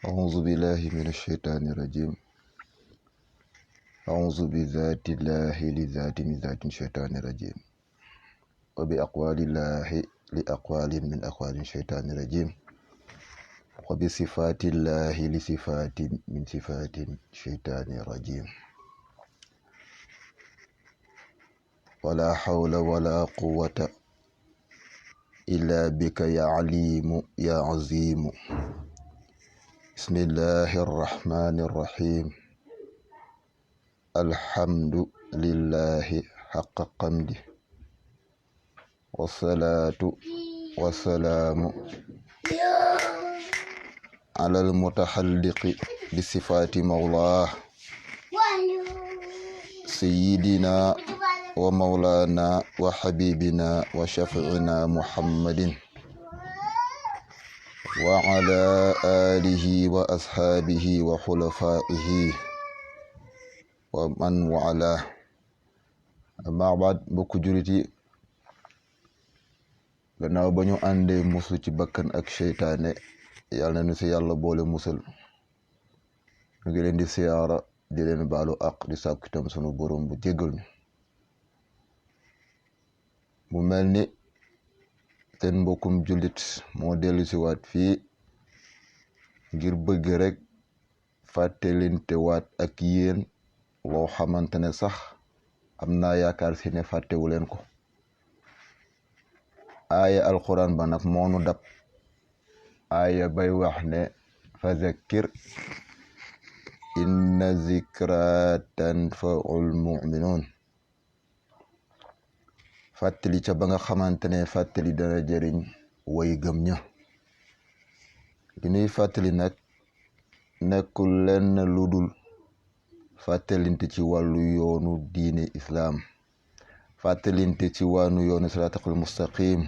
أعوذ بالله من الشيطان الرجيم. أعوذ بذات الله لذات من ذات الشيطان الرجيم، وبأقوال الله لأقوال من أقوال الشيطان الرجيم، وبصفات الله لصفات من صفات الشيطان الرجيم. ولا حول ولا قوة إلا بك يا عليم يا عظيم. بسم الله الرحمن الرحيم. الحمد لله حق حمده، والصلاة والسلام على المتحلق بصفات مولاه سيدنا ومولانا وحبيبنا وشفيعنا محمد وعلى آله وأصحابه وخلفائه ومن والاه. أما بعد، mbokk jullit yi, gannaaw ba ñu àndee musu ci bakkan ak seytaane, yàlla na nu si yàlla boole musal. ñu ngi leen di siyaara, di leen baalu àq, di sàkku itam sunu borom bu jéggal ñu. mu mel ni seen mbokkum jullit moo dellu si waat fii ngir bëgg rek fàttelinte waat ak yéen loo xamante ne sax am naa yaakaar si ne fàttewu leen ko. aaya alquran ba nag moonu dab, aaya bay wax ne fa zakkir inna zikra tanfaul muminun. fàttali ca ba nga xamante ne fàttali dana jëriñ way gëm ña. li ñuy fàttali nag nekkul lenn lu dul fàttalinte ci wàllu yoonu diine islaam, fàttalinte ci wàllu yoonu siraatal mustaqim,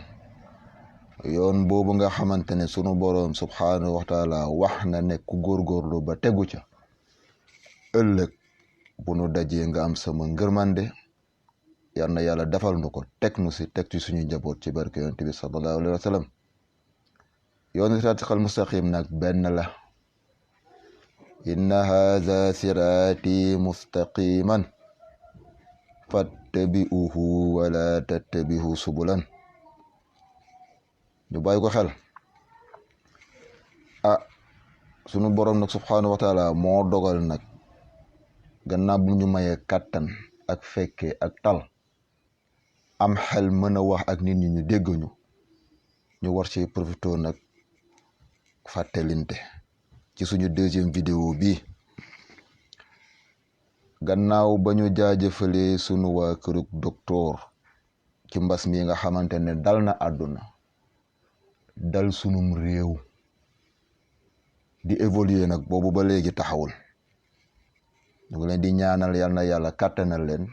yoon boobu nga xamante ne sunu boroom subhaanahu wa taala wax na ne ku góorgóorlu ba tegu ca ëllëg bu nu dajee nga am sama ngërmande. yal na yàlla defal nu ko, teg nu si, teg ci suñu njaboot ci barke yonent bi sallallahu alayhi wa sallam. yoonu siraatal mustaqim nag benn la. inna haza siraati mustaqiman fattabi'uhu wala tattabi'u subulan. ñu bàyyi ko xel. sunu borom nag subhanahu wa taala moo dogal nag gannaaw bu ñu mayee kàttan ak fekke ak tal, am xel mën a wax ak nit ñi ñu dégg ñu war ci profité nag fàttelinte ci suñu deuxième vidéo bi. gannaaw ba ñu jaajëfalee sunu waa kërug docteur ci mbas mi nga xamante ne dal na àdduna, dal sunum réew, di évoluer nag boobu ba léegi taxawul. ñu ngi leen di ñaanal yal na yàlla kàttanal leen,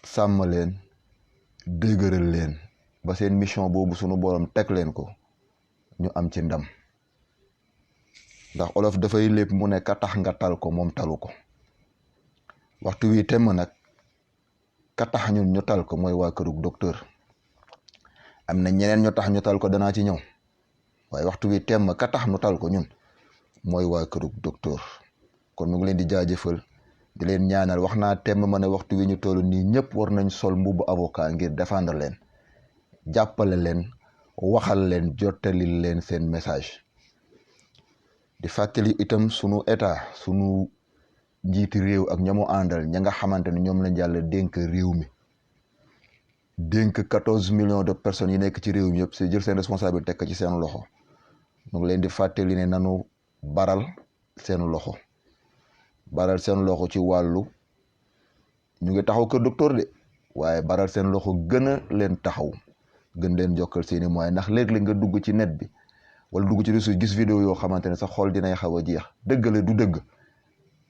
sàmm leen, dëgëral leen ba seen mission boobu sunu borom teg leen ko ñu am ci ndam. ndax olof dafay lépp mu ne ka tax nga tal ko moom talu ko. waxtu wi temm nag ka tax ñun ñu tal ko mooy waa kërug docteur. am na ñeneen ñu tax ñu tal ko, danaa ci ñëw, waaye waxtu wi temm ka tax ñu tal ko ñun mooy waa kërug docteur. kon ñu ngi leen di jaajëfal, di leen ñaanal. wax naa temm ma ne waxtu wi ñu toll nii ñëpp war nañ sol mbubu avocat ngir défendre leen, jàppale leen, waxal leen, jottalil leen seen message. di fàttali itam sunu état, sunu njiiti réew ak ñamu àndal, ña nga xamante ne ñoom lañ yàlla dénk réew mi, dénk 14 millions de personnes yi nekk ci réew mi yëpp, si jël seen responsabilité tekk ci seen loxo. ñu ngi leen di fàttali ne nanu baral seen loxo, baral seen loxo ci wàllu, ñu ngi taxaw kër docteur de, waaye baral seen loxo gën a leen taxaw, gën leen jokkal seeni moyens. ndax léeg-léeg nga dugg ci net bi wala dugg ci réseau gis vidéo yoo xamante ne sa xol dinay xaw a jeex. dëgg la du dëgg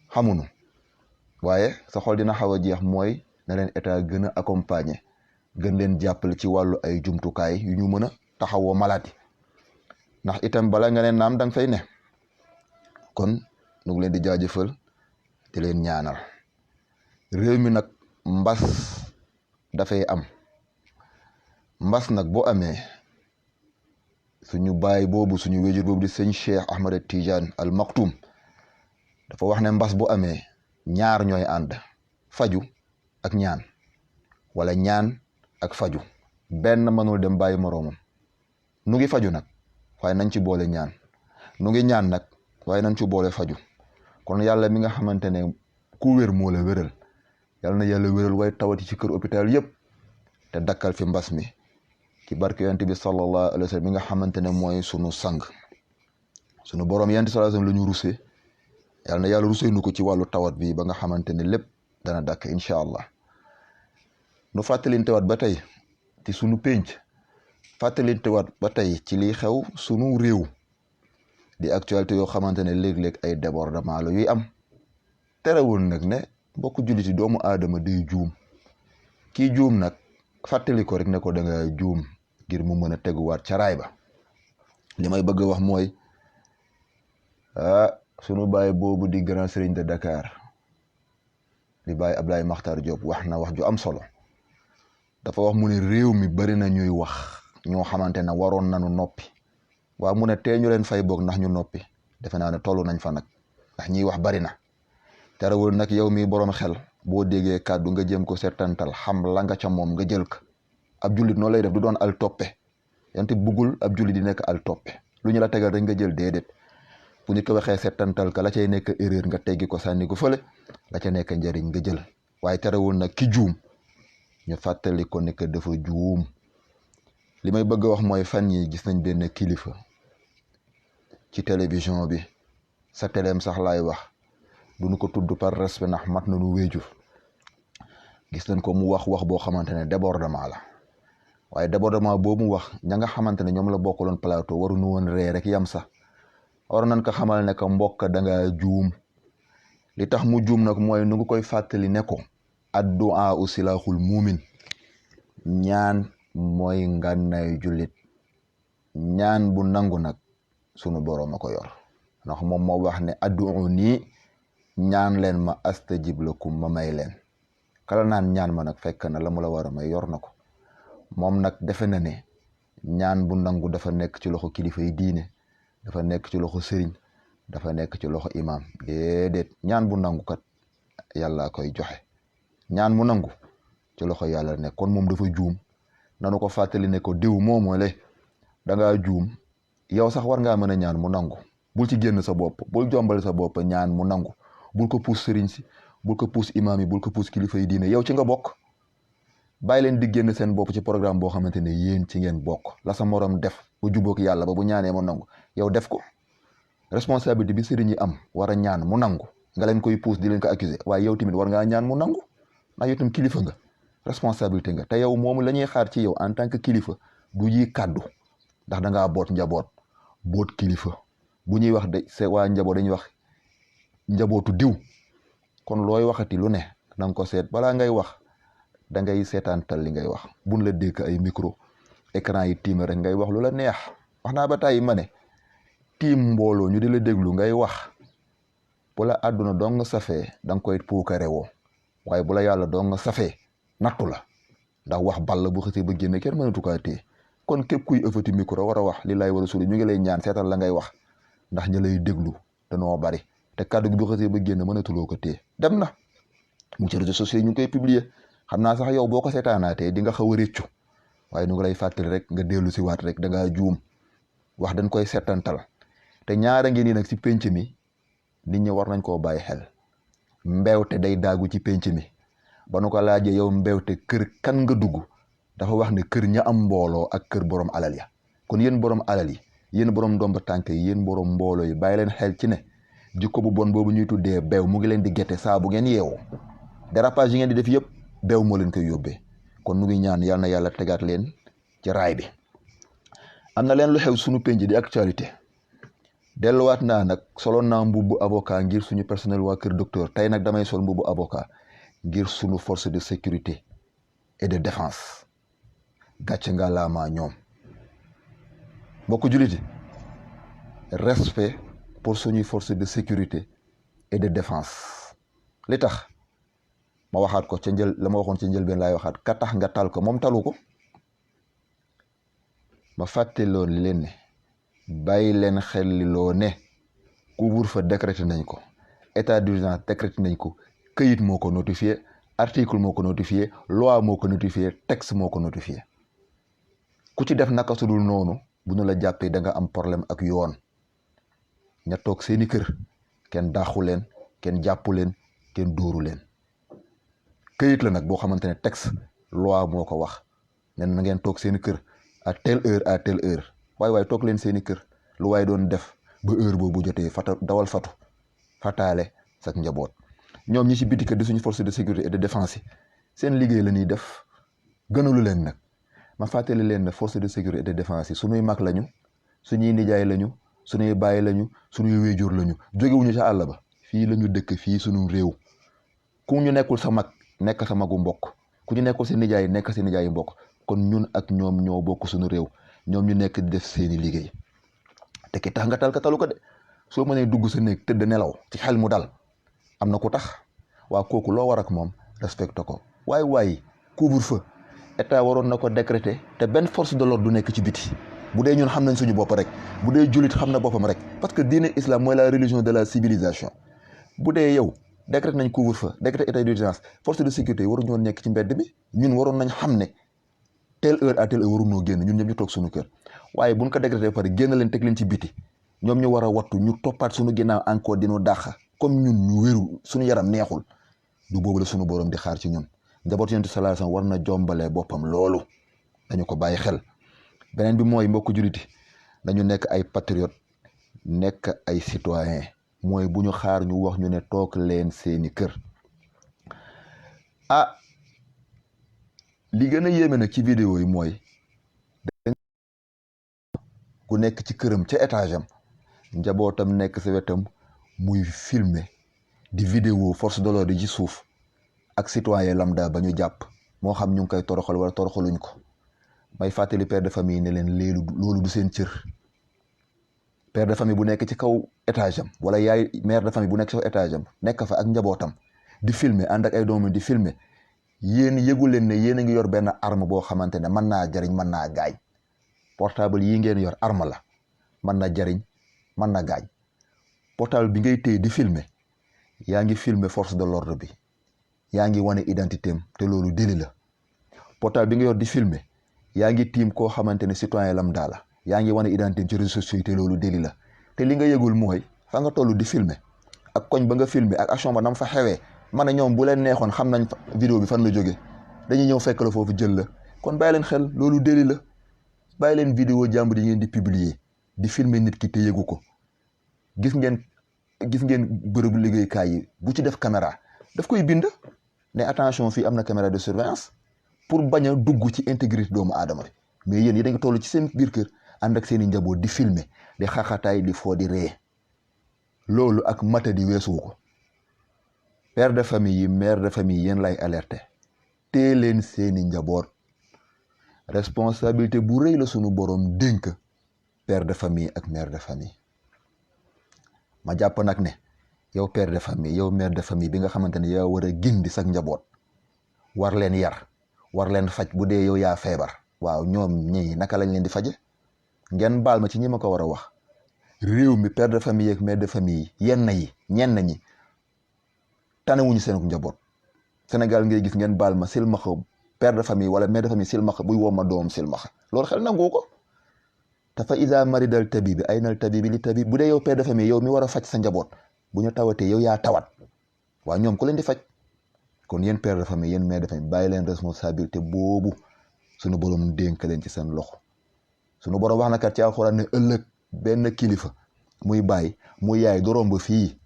xamuñu, waaye sa xol dina xaw a jeex. mooy na leen état gën a accompagner, gën leen jàppale ci wàllu ay jumtukaay yu ñu mën a taxawoo malade yi. ndax itam bala nga ne naam danga fay ne. kon ñu ngi leen di jaajëfal, di leen ñaanal. réew mi nag mbas dafay am. mbas nag boo amee suñu baay boobu suñu wéjur boobu di sëñ Cheikh Ahmed Tidiane Al Maktoum dafa wax ne mbas bu amee ñaar ñooy ànd faju ak ñaan wala ñaan ak faju benn mënul dem bàyyi moroomam nu ngi faju nag waaye nañ ci boole ñaan nu ngi ñaan nag waaye nañ ci boole faju kon yàlla mi nga xamante ne ku wér moo la wéral yàlla na yàlla wéral waaye tawati ci kër hôpital yëpp te dakkal fi mbas mi ci barke yonent bi sallallahu alayhi wa sallam mi nga xamante ne mooy sunu sang sunu borom yonent sallallahu alayhi wa sallam la ñu rusee yàlla na yàlla rusee nu ko ci wàllu tawat bi ba nga xamante ne lépp dana dakk incha allah nu fàttalintewaat ba tey ci sunu pénc fàttalintewaat ba tey ci liy xew sunu réew di actualité yoo xamante ne léeg-léeg ay débordement la yuy am terewul nag ne mbokk julliti doomu aadama day juum kii juum nag fàttali ko rek ne ko da nga juum ngir mu mën a teguwaat ca raay ba li may bëgg a wax mooy sunu baay boobu di grand serigne de Dakar di baay Ablaye Makhtar Diop wax na wax ju am solo dafa wax mu ne réew mi bari na ñuy wax ñoo xamante ne waroon nañu noppi waaw mu ne tee ñu leen fay boog ndax ñu noppi defe naa ne toll nañ fa nag ndax ñiy wax bari na terewul nag yow mi boroom xel boo déggee kàddu nga jëm ko seetantal xam la nga ca moom nga jël ko ab jullit noonu lay def du doon al toppe yante buggul ab jullit di nekk al toppe lu ñu la tegal rek nga jël déedéet bu ñu ko waxee seetantal ka la cay nekk erreur nga teggi ko sànni ko fële la ca nekk njëriñ nga jël waaye terewul nag ki juum ñu fàttali ko nekk dafa juum li may bëgg a wax mooy fan yi gis nañ benn kilifa ci télévision bi sa téléem sax laay wax duñu ko tudd par respect ndax mat na nu wéejur gis nañ ko mu wax boo xamante ne débordement la waaye débordement boobu mu wax ña nga xamante ne ñoom la bokkaloon plateau waruñu woon ree rek yam sax war nañ ko xamal ne que mbokk da nga juum li tax mu juum nag mooy nu ngi koy fàttali ne ko addu'a u silaaxul muumin ñaan mooy ngànnaay jullit ñaan bu nangu nag sunu boroom a ko yor ndax moom moo wax ne addu'uni ñaan leen ma astajib lakum ma may leen kala naan ñaan ma nag fekk na la mu la war a may yor na ko moom nag defe na ne ñaan bu nangu dafa nekk ci loxo kilifa yi diine dafa nekk ci loxo sëriñ dafa nekk ci loxo imam déedéet ñaan bu nangu kat yàlla koy joxe ñaan mu nangu ci loxo yàlla nekk kon moom dafa juum nanu ko fàttali ne ko diw moomole da ngaa juum yow sax war ngaa mën a ñaan mu nangu bul ci génn sa bopp bul jombal sa bopp ñaan mu nangu bul ko puus sëriñ si bul ko puus imaam yi bul ko puus kilifa yi diine yow ci nga bokk bàyyi leen di génn seen bopp ci programme boo xamante ne yéen ci ngeen bokk la sa morom def bu jubóog yàlla ba bu ñaanee mu nangu yow def ko responsabilité bi sëriñ yi am war a ñaan mu nangu nga leen koy puus di leen ko accuser waaye yow tamit war ngaa ñaan mu nangu ndax yow tam kilifa nga responsabilité nga te yow moomu la ñuy xaar ci yow en tant que kilifa du yi kàddu ndax da ngaa boot njaboot boot kilifa bu ñuy wax de c'est waa njaboot dañuy wax njabootu diw kon looy waxati lu ne na nga ko seet balaa ngay wax da ngay seetaantal li ngay wax buñ la dékk ay micro écran yi tiime rek ngay wax lu la neex wax naa ba tàyyi ma ne tiim mbooloo ñu di la déglu ngay wax bu la àdduna dong nga safee da nga koy puukare woo waaye bu la yàlla dong nga safee nattu la ndax wax ball bu xësee ba génne kenn mënatu kaa téye kon képp kuy ëffati micro war a wax li lay war a suli ñu ngi lay ñaan seetal la ngay wax ndax ña lay déglu danoo bari te kàddu gi bu xësee ba génn mënatuloo ko téye dem na mu ci réseaux sociaux yi ñu ngi koy publier xam naa sax yow boo ko seetaanaatee di nga xaw a réccu waaye nu ngi lay fàttali rek nga dellu si waat rek da ngaa juum wax dañ koy seetantal te ñaara ngi nii nag si penc mi nit ñi war nañ koo bàyyi xel mbewte day daagu ci penc mi ba nu ko laajee yow mbewte kër kan nga dugg dafa wax ne kër ña am mbooloo ak kër borom alal ya kon yéen borom alal yi yéen borom ndomba tànk yi yéen borom mbooloo yi bàyyi leen xel ci ne jikko bu bon boobu ñuy tuddee beew mu ngi leen di gette saa bu ngeen yeewoo dérapage yi ngeen di def yëpp beew moo leen koy yóbbee kon nu ngi ñaan yal na yàlla tegaat leen ci raay bi. am na leen lu xew suñu penc di actualité delluwaat naa nag soloon naa mbubbu avocat ngir suñu personnel waa kër docteur tey nag damay sol mbubbu avocat ngir suñu force de sécurité et de défense gàcce nga laamaa ñoom mbokku juliti respect pour suñuy force de sécurité et de défense li tax ma waxaat ko ca njël la ma waxoon ca njëlbeen laay waxaat ka tax nga tal ko moom talu ko ma fàtte loon li leen ne bàyyi leen xel li loo ne couvre-feu décrété nañ ko, état d'urgence décrété nañ ko, këyit moo ko notifié, article moo ko notifié, loi moo ko notifié, texte moo ko notifié. ku ci def naka sudul noonu bu ñu la jàppee da nga am problème ak yoon. ña toog seeni kër kenn dàqu leen, kenn jàppu leen, kenn dóoru leen. këyit la nag boo xamante ne texte loi moo ko wax ne na ngeen toog seeni kër à telle heure à telle heure. waaye toog leen seeni kër lu waaye doon def ba heure boobu jotee dawal fatu fataale sak njaboot. ñoom ñi ci biti kër di suñu force de sécurité et de défense yi seen liggéey la ñuy def gënalu leen nag. ma fàttali leen ne force de sécurité et de défense yi suñuy mag lañu, suñuy nijaay lañu, suñuy baay lañu, suñuy wéjur lañu. jógewuñu ca àll ba fii lañu dëkk fii suñu réew. ku ñu nekkul sa mag nekk sa magu mbokk, ku ñu nekkul sa nijaay nekk sa nijaayu mbokk. kon ñun ak ñoom ñoo bokk suñu réew, ñoom ñu nekk di def seeni liggéey. te ki tax nga tal ka talu ko de soo mënee dugg sa néeg tëdd nelaw ci xel mu dal am na ku tax. waa kooku loo war ak moom respecté ko. waaye couvre-feu état waroon na ko décréter te benn force de l'ordre du nekk ci biti. bu dee ñun xam nañ suñu bopp rek, bu dee jullit xam na boppam rek, parce que diine islam mooy la religion de la civilisation. bu dee yow décréter nañ couvre-feu, décréter état d'urgence, force de sécurité waruñu woon nekk ci mbedd bi. ñun waroon nañ xam ne telle heure à telle heure waruñoo génn, ñun ñëpp ñu toog suñu kër. waaye buñ ko décréter ba pare génn leen teg leen ci biti, ñoom ñu war a wattu ñu toppaat suñu ginnaaw encore dinu dàq comme ñun ñu wéru suñu yaram neexul. du boobu la suñu borom di xaar ci ñun. njaboot Yonent sallallahu alayhi wasallam war na jombalee boppam loolu, dañu ko bàyyi xel. beneen bi mooy mbokku juliti dañu nekk ay patriote, nekk ay citoyen. mooy bu ñu xaar ñu wax ñu ne toog leen seeni kër. li gën a yéeme nag ci vidéo yi mooy ku nekk ci këram ca étage am njabootam nekk sa wetam muy filmer di vidéo force de l'ordre ci suuf ak citoyen lambda ba ñu jàpp, moo xam ñu ngi koy toroxal wala toroxaluñ ko. may fàttali père de famille ne leen loolu du seen cër. père de famille bu nekk ci kaw étage am wala yaay mère de famille bu nekk ci kaw étage am nekk fa ak njabootam di filmer ànd ak ay doomam di filmer, yéen yëgu leen ne yéen a ngi yor benn arme boo xamante ne mën naa jariñ mën naa gaañ. portable yi ngeen yor arme la, mën na jariñ mën na gaañ. portable bi ngay téye di filmer yaa ngi filmer force de l'ordre bi, yaa ngi wane identité am te loolu délit la. portable bi nga yor di filmer yaa ngi tiim koo xamante ne citoyen lambda la, yaa ngi wane identité am ci réseaux sociaux yi te loolu délit la. te li nga yëgul mooy fa nga toll di filmer ak koñ ba nga filmer ak action ba nam fa xewee. man ne ñoom bu leen neexoon xam nañ vidéo bi fan la jógee, dañuy ñëw fekk la foofu jël la. kon bàyyi leen xel loolu délit la. bàyyi leen vidéo jàmbur yi ngeen di publier di filmer nit ki te yëgu ko. gis ngeen bërëbu liggéeykaay yi bu ci def caméra daf koy bind ne attention fii am na caméra de surveillance pour bañ a dugg ci intégrité doomu aadama bi. mais yéen yi dañ ko toll ci seen biir kër ànd ak seen i njaboot di filmer di xaxataay di foo di ree. loolu ak mata di weesuwu ko. père de famille yi mère de famille yéen lay alerter tee leen seeni njaboot. responsabilité bu rëy la sunu borom dénk père de famille ak mère de famille. ma jàpp nag ne yow père de famille yow mère de famille bi nga xamante ne yaa war a gindi sak njaboot, war leen yar, war leen faj bu dee yow yaa feebar. waaw ñoom ñii naka lañ leen di faje? ngeen baal ma ci ñi ma ko war a wax. réew mi père de famille ak mère de famille ñenn ñi tanewuñu seen njaboot. Sénégal ngay gis ngeen baal ma silmaxa père de famille wala mère de famille silmaxa buy woo ma doom silmaxa, loolu xel nangu ko. te fa isa maridal tabibi aynal tabibi li tabib. bu dee yow père de famille yow mi war a faj sa njaboot bu ñu tawatee yow yaa tawat, waaw ñoom ku leen di faj? kon yéen père de famille yéen mère de famille bàyyi leen responsabilité boobu sunu borom dénk leen ci seen loxo. sunu borom wax na kat ci alxuraan ne ëllëg benn kilifa muy bàyyi muy yaay du romb fii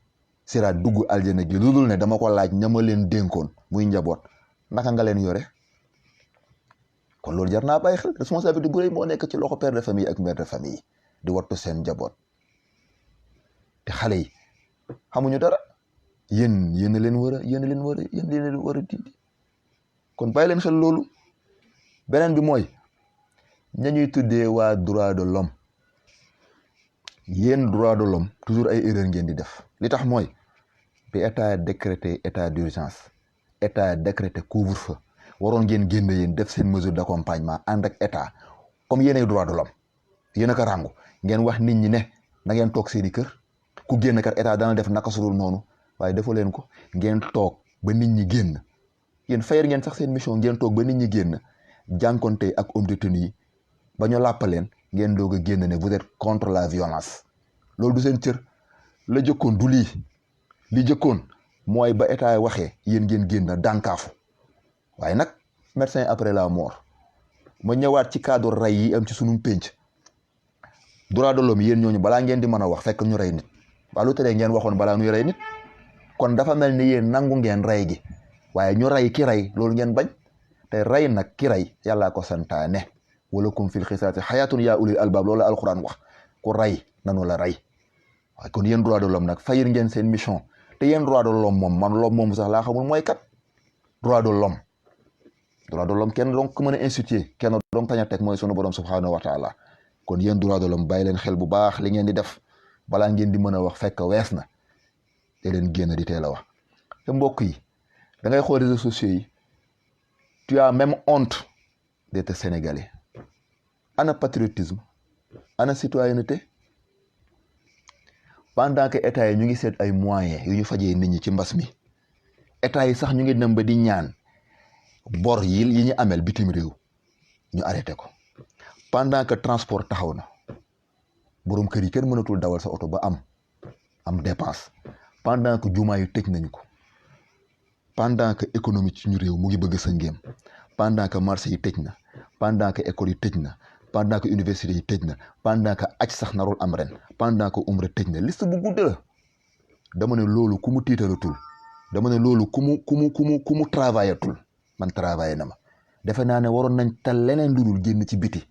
siraat dugg aljana ji lu dul ne dama ko laaj ñama leen dénkoon muy njaboot naka nga leen yore. kon loolu jar naa bàyyi xel. responsabilité bu rëy moo nekk ci loxo père de famille ak mère de famille di wattu seen njaboot. te xale yi xamuñu dara, yéen leen war a dindi. kon bàyyi leen xel loolu. beneen bi mooy ñañuy tuddee waa droit de l'homme. yéen droit de l'homme toujours ay erreur ngeen di def. li tax mooy bi état décrété état d'urgence, état décrété couvre-feu, waroon ngeen génn yéen def seen mesure d'accompagnement ànd ak état comme yéenay droit de l'homme, yéen a ko ràngu ngeen wax nit ñi ne na ngeen toog seeni kër ku génn kat état dana def naka sudul noonu waaye defoo leen ko ngeen toog ba nit ñi génn yéen fayal ngeen sax seen mission ngeen toog ba nit ñi génn jànkonte ak homme de tenue yi ba ñu làppaleen ngeen doog a génn ne vous êtes contre la violence loolu du seen cër la jëkkoon du lii li jëkkoon mooy ba état yi waxee yéen ngeen génn dànkaafu waaye nag médecin après la mort ma ñëwaat ci cadre rey yi am ci sunu pénc droit de l'homme yéen ñooñu balaa ngeen di mën a wax fekk ñu rey nit waa lu tere ngeen waxoon balaa ñuy rey nit kon dafa mel ni yéen nangu ngeen rey gi waaye ñu rey ki rey loolu ngeen bañ te rey nag ki rey yàllaa ko santaane walakum fil xisaasi xayaatun yaa ulil albaab loolu la alquran wax ku rey nanu la rey waaye kon yéen droit de l'homme nag fayir ngeen seen mission te yéen droit de l'homme moom man l'homme moom sax laa xamul mooy kat droit de l'homme kenn donc ku mën a instituer kenn donc tañ a teg mooy sunu borom subhanahu wa taala kon yéen droit de l'homme bàyyi leen xel bu baax li ngeen di def balaa ngeen di mën a wax fekk wees na te leen génn di teel a wax te mbokk yi da ngay xool réseaux sociaux yi tu as même honte d'être sénégalais ana patriotisme ana citoyenneté pendant que état yi ñu ngi seet ay moyens yu ñu fajee nit ñi ci mbas mi état yi sax ñu ngi dem ba di ñaan bor yi ñu amel bitim réew ñu arrêté ko pendant que transport taxaw na borom kër yi kenn mënatul dawal sa oto ba am dépense pendant que jumaa yi tëj nañu ko pendant que économie ci ñu réew mu ngi bëgg sa ngéem pendant que marché yi tëj na pendant que école yi tëj na pendant que université yi tëj na pendant que aj sax narul am ren pendant que umra tëj na liste bu gudd la dama ne loolu ku mu tiitalatul dama ne loolu ku mu travaillatul man travaillé na ma defe naa ne waroon nañ tal leneen lu dul génn ci biti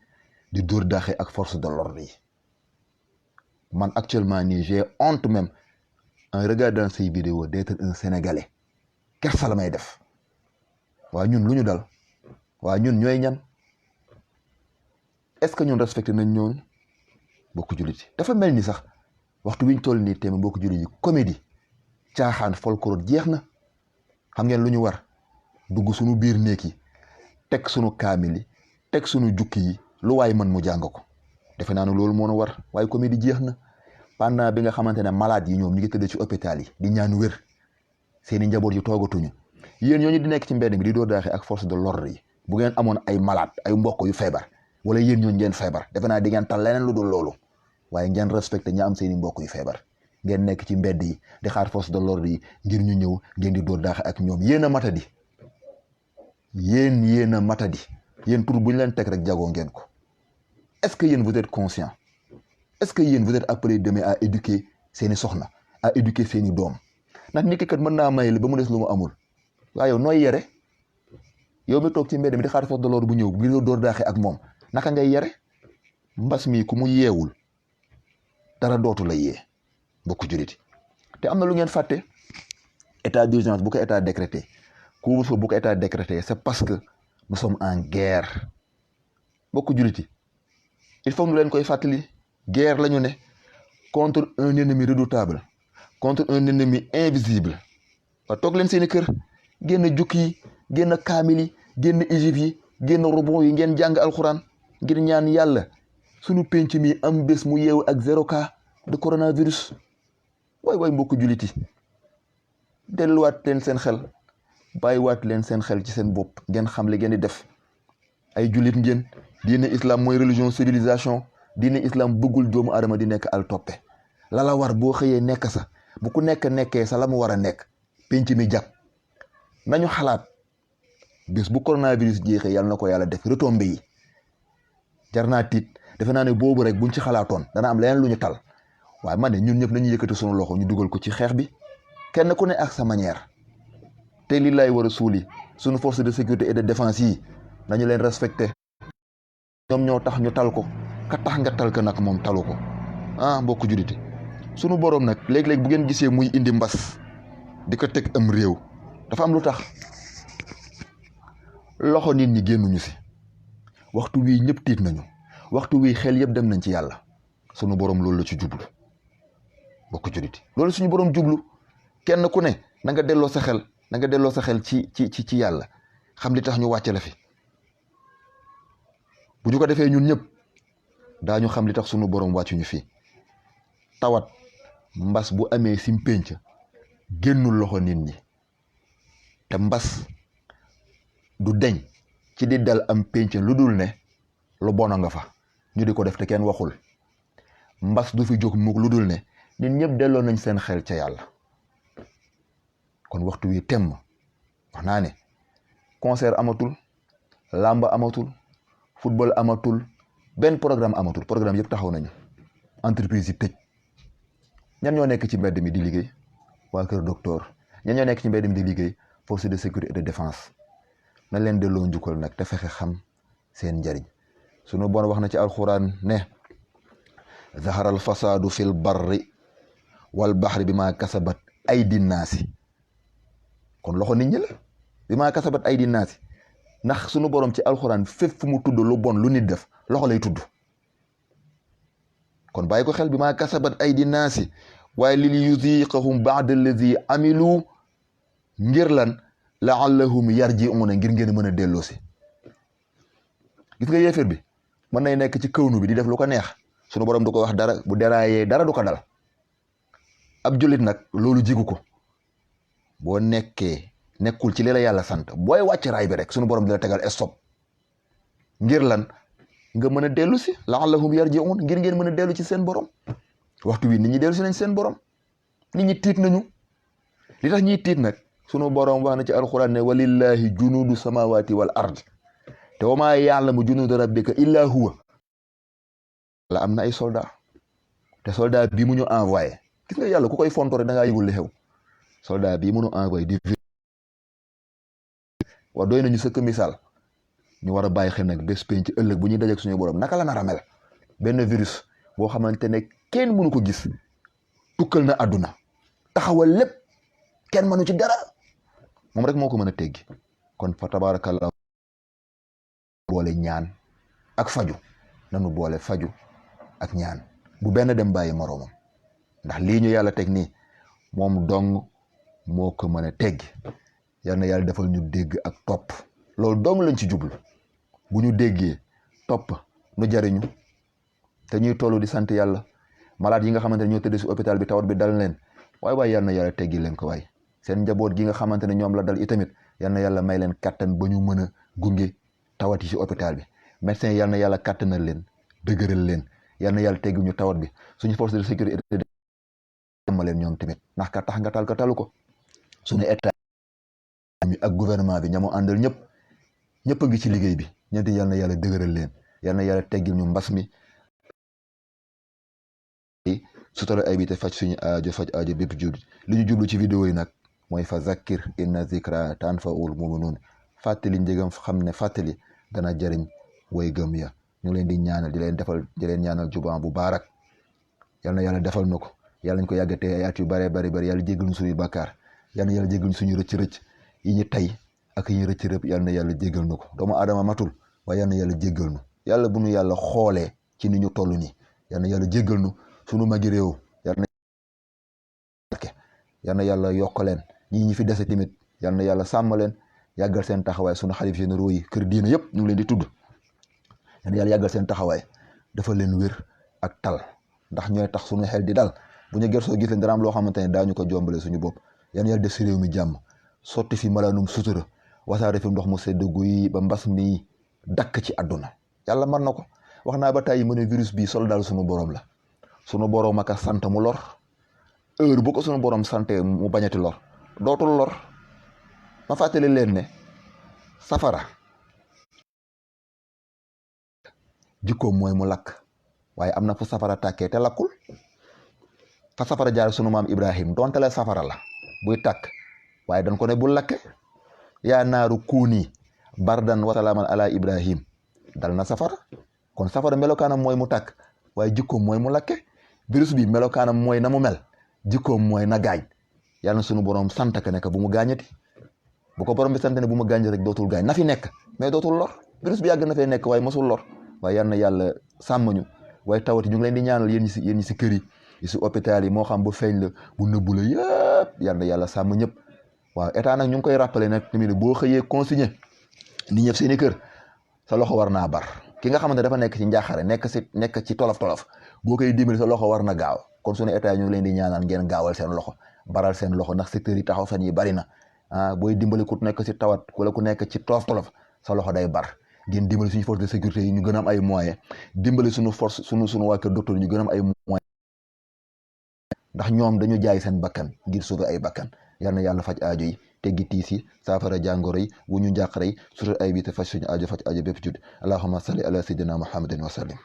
di dóor daaxe ak force de l'ordre yi man actuellement nii j'ai honte même en regardant ces vidéos d'être un Sénégalais kersa la may def waa ñun lu ñu dal waa ñun ñooy ñan est-ce que ñun respecté nañ ñoonu bokku jullit yi dafa mel ni sax waxtu wiñ toll nii tamit bokku jullit yi comédie caaxaan folklore jeex na xam ngeen lu ñu war dugg suñu biir néeg yi teg suñu kaamil yi teg suñu jukki yi lu waay mën mu jàng ko defe naa ne loolu moo nu war waaye comédie jeex na pendant bi nga xamante ne malade yi ñoom ñu ngi tëdd ci hôpital yi di ñaan wér seeni njaboot yi toogatuñu yéen ñooñu di nekk ci mbedd mi di dóor daaxe ak force de l'ordre yi bu ngeen amoon ay malade ay mbokk yu feebar wala yéen ñooñu ngeen feebar defe naa di ngeen tal leneen lu dul loolu waaye ngeen respecté ña am seeni mbokk yu feebar ngeen nekk ci mbedd yi di xaar force de l'ordre yi ngir ñu ñëw ngeen di dóor daaxe ak ñoom yéen a matadi yéen a matadi yéen tur bu ñu leen teg rek jagoo ngeen ko est-ce que yéen vous êtes conscient est-ce que yéen vous êtes appelé demain à éduquer seeni soxna à éduquer seeni doom ndax nit ki kat mën naa may li ba mu des lu mu amul waaye yow nooy yere yow mi toog ci mbedd mi di xaar force de l'ordre bu ñëw ngir dóor daaxe ak moom naka ngay yere mbas mi ku mu yeewul dara dootu la yee bokku jullit te am na lu ngeen fàtte état d'urgence bu ko état décrété couvre-feu bu ko état décrété c'est parce que nous sommes en guerre bokku jullit il faut ñu leen koy fàttali guerre la ñu ne contre un ennemi redoutable contre un ennemi invisible waa toog leen seeni kër génn jukki yi génn kaamil yi génn ijib yi génn robon yi ngeen jàng alxuraan ngir ñaan yàlla sunu penc mi am bés mu yeewu ak 0 cas de coronavirus waay mbokku jullit yi delluwaat leen seen xel bàyyiwaat leen seen xel ci seen bopp ngeen xam li ngeen di def ay jullit ngeen diine islam mooy religion civilisation diine islam bëggul doomu adama di nekk al toppe la war boo xëyee nekk sa bu ku nekkee sa la mu war a nekk penc mi jag nañu xalaat bés bu coronavirus jeexee yàlla na ko yàlla def retombées yi jar naa tiit defe naa ne boobu rek buñ ci xalaatoon dana am leneen lu ñu tal waaye man ne ñun ñëpp nañu yëkkati sunu loxo ñu dugal ko ci xeex bi kenn ku ne ak sa manière te li lay war a suuli sunu force de sécurité et de défense yi nañu leen respecté ñoom ñoo tax ñu tal ko ka tax nga tal ko nag moom talu ko mbokku julliti sunu boroom nag léeg-léeg bu ngeen gisee muy indi mbas di ko teg am réew dafa am lu tax loxo nit ñi génnuñu si waxtu wii ñëpp tiit nañu waxtu wii xel yëpp dem nañ ci yàlla sunu boroom loolu la ci jublu bokku julliti loolu suñu boroom jublu kenn ku ne na nga delloo sa xel na nga delloo sa xel ci yàlla xam li tax ñu wàcce la fi bu ñu ko defee ñun ñëpp daañu xam li tax sunu borom wàccuñu fii. tawat mbas bu amee sim pénc génnul loxo nit ñi te mbas du deñ ci di dal am pénc lu dul ne lu bona nga fa ñu di ko def te kenn waxul. mbas du fi jóg mukk lu dul ne nit ñëpp delloo nañ seen xel ca yàlla. kon waxtu wi temm wax naa ne concert amatul, làmb amatul, football amatul, benn programme amatul. programme yëpp taxaw nañu. entreprise yi tëj. ñan ñoo nekk ci mbedd mi di liggéey? waa kër docteur. ñan ñoo nekk ci mbedd mi di liggéey? force de sécurité et de défense. na leen delloo njukkal nag te fexe xam seen njariñ. sunu bon wax na ci alxuraan ne zahara al fasadu fil barri wal baxri bi maa kasabat aydi naasi. kon loxo nit ñi la bi maa kasabat aydi naasi. ndax sunu borom ci alxuraan fépp fu mu tudd lu bon lu nit def loxo lay tudd. kon bàyyi ko xel bi maa kasabat aydi naasi waaye lil yuziqahum ba'da allazi amilu ngir lan laallahum yarji'una ngir ngeen mën a delloosi. gis nga yéeféer bi mën nay nekk ci kawnu bi di def lu ko neex sunu borom du ko wax dara, bu deraayee dara du ko dal. ab jullit nag loolu jigu ko. boo nekkul ci li la yàlla sant booy wàcc raay bi rek sunu borom di la tegal stop ngir lan nga mën a dellu si laallahum yarji'un ngir ngeen mën a dellu ci seen borom. waxtu wi nit ñi dellu si nañ seen borom. nit ñi tiit nañu. li tax ñiy tiit nag sunu borom wax na ci alxuraan ne walillahi junuudu samawati wal ard te wa maa ya'lamu junuuda rabbika illa huwa. la am na ay soldat te soldat bii mu ñu envoyé gis nga yàlla ku koy fontore da ngaa yëgul li xew. soldat bii mu ñu envoyé di wa doy nañu sëkk misaal. ñu war a bàyyi xel nag bés penc ëllëg bu ñuy dajeek suñu borom naka la nar a mel. benn virus boo xamante ne kenn mënu ko gis tukkal na àdduna taxawal lépp kenn mënu ci dara moom rek moo ko mën a teggi. kon fa tabarakallah boole ñaan ak faju. nanu boole faju ak ñaan bu benn dem bàyyi moroomam ndax lii ñu yàlla teg nii moom dong moo ko mën a teggi. yal na yàlla defal ñu dégg ak topp. loolu dong lañ ci jublu. bu ñu déggee topp nu jariñu te ñuy tollu di sant yàlla. malade yi nga xamante ne ñoo tëdd si hôpital bi tawat bi dal leen waaye yal na yàlla teggi leen ko waay. seen njaboot gi nga xamante ne ñoom la dal itamit yal na yàlla may leen kattan ba ñu mën a gunge tawat yi si hôpital bi. médecin yal na yàlla kattanal leen dëgëral leen yal na yàlla teggi ñu tawat bi. suñu force de sécurité ma leen ñoom tamit ndax ka tax nga tal ka talu ko. suñu état mi ak gouvernement bi ñamu àndal ñëpp a ngi ci liggéey bi. ñeenti yal na yàlla dëgëral leen yal na yàlla teggil ñu mbas mi sutura ay bi te faj suñu aajo bépp jullit. li ñu jublu ci vidéo yi nag mooy fa zakkir inna zikra tanfa'ul mu'minun. fàttali njëgam xam ne fàttali dana jëriñ way gëm ya. ñu leen di ñaanal di leen ñaanal jubaan bu baarak. yal na yàlla defal na ko. yàlla ñu ko yàggatee ay at yu bare bari yàlla jéggal ñu suñuy bàkkaar. yal na yàlla jéggal ñu suñu rëcc-rëcc yi ñu tey ak yi ñu rëcc rëpp yal na yàlla jéggal na ko. doomu aadama matul waaye yal na yàlla jéggal nu. yàlla bu nu yàlla xoolee ci ni ñu toll nii yal na yàlla jéggal nu. sunu magi réew yal na yàlla yokk leen. ñi fi dese tamit yal na yàlla sàmm leen yàggal seen taxawaay. sunu xalif généraux yi kër diina yëpp ñu ngi leen di tudd. yal na yàlla yàggal seen taxawaay dafa leen wér ak tal ndax ñooy tax sunu xel di dal. bu ñu gersoo gis leen dara am loo xamante ne daañu ko jombale suñu bopp. yal na yàlla def si réew mi jàmm sotti fi malaanum sutura wasaare fi ndox mu sedd guy ba mbas mi dakk ci àdduna. yàlla mën na ko. wax naa ba tàyyi mu ne virus bi soldaal sunu borom la. sunu borom aka sant mu lor heure bu ko sunu borom sante mu bañati lor dootul lor. ma fàttali leen ne safara jikkoom mooy mu lakk waaye am na fu safara tàkkee te lakkul. fa safara jaar sunu maam Ibrahim donte la safara la buy tàkk waaye dañ ko ne bu lakke yaa naaru kuuni bardan wa salaaman ala Ibrahim dal na safara. kon safara melokaanam mooy mu tàkk waaye jikkoom mooy mu lakke. virus bi melokaanam mooy na mu mel jikkoom mooy na gaañ. yàlla na sunu borom sant ka ne bu mu gaañati. bu ko borom bi sant ne bu mu gaañ rek dootul gaañ na fi nekk mais dootul lor. virus bi yàgg na fee nekk waaye mosul lor. waaye yal na yàlla sàmm ñu waaye tawati ñu ngi leen di ñaanal yéen ñi si kër yi si hôpital yi moo xam bu feeñ la bu nëbbu la yëpp yal na yàlla sàmm ñëpp. waaw état nag ñu ngi koy rappelé nag tamit boo xëyee consigné nit ñëpp seeni kër sa loxo war naa bar. ki nga xamante dafa nekk ci njaaxare nekk ci tolof boo koy dimbali sa loxo war na gaaw kon sunu état ñu ngi leen di ñaanal ngeen gaawal seen loxo baral seen loxo ndax secteur yi taxaw fan yi bari na booy dimbali ku nekk ci tawat wala ku nekk ci tolof sa loxo day bar ngeen dimbali suñu force de sécurité yi ñu gën a am ay moyens dimbali suñu force suñu waa kër docteur ñu gën a am ay moyens ndax ñoom dañu jaay seen bakkan ngir sauver ay bakkan yal na yàlla faj aajo yi teggi tiis yi saafara jàngoro yi wu ñu njàqare yi sutur ay bi te faj suñu aajo faj aajo bépp jud allahumma salli ala sayyidina muhammadin wa sallim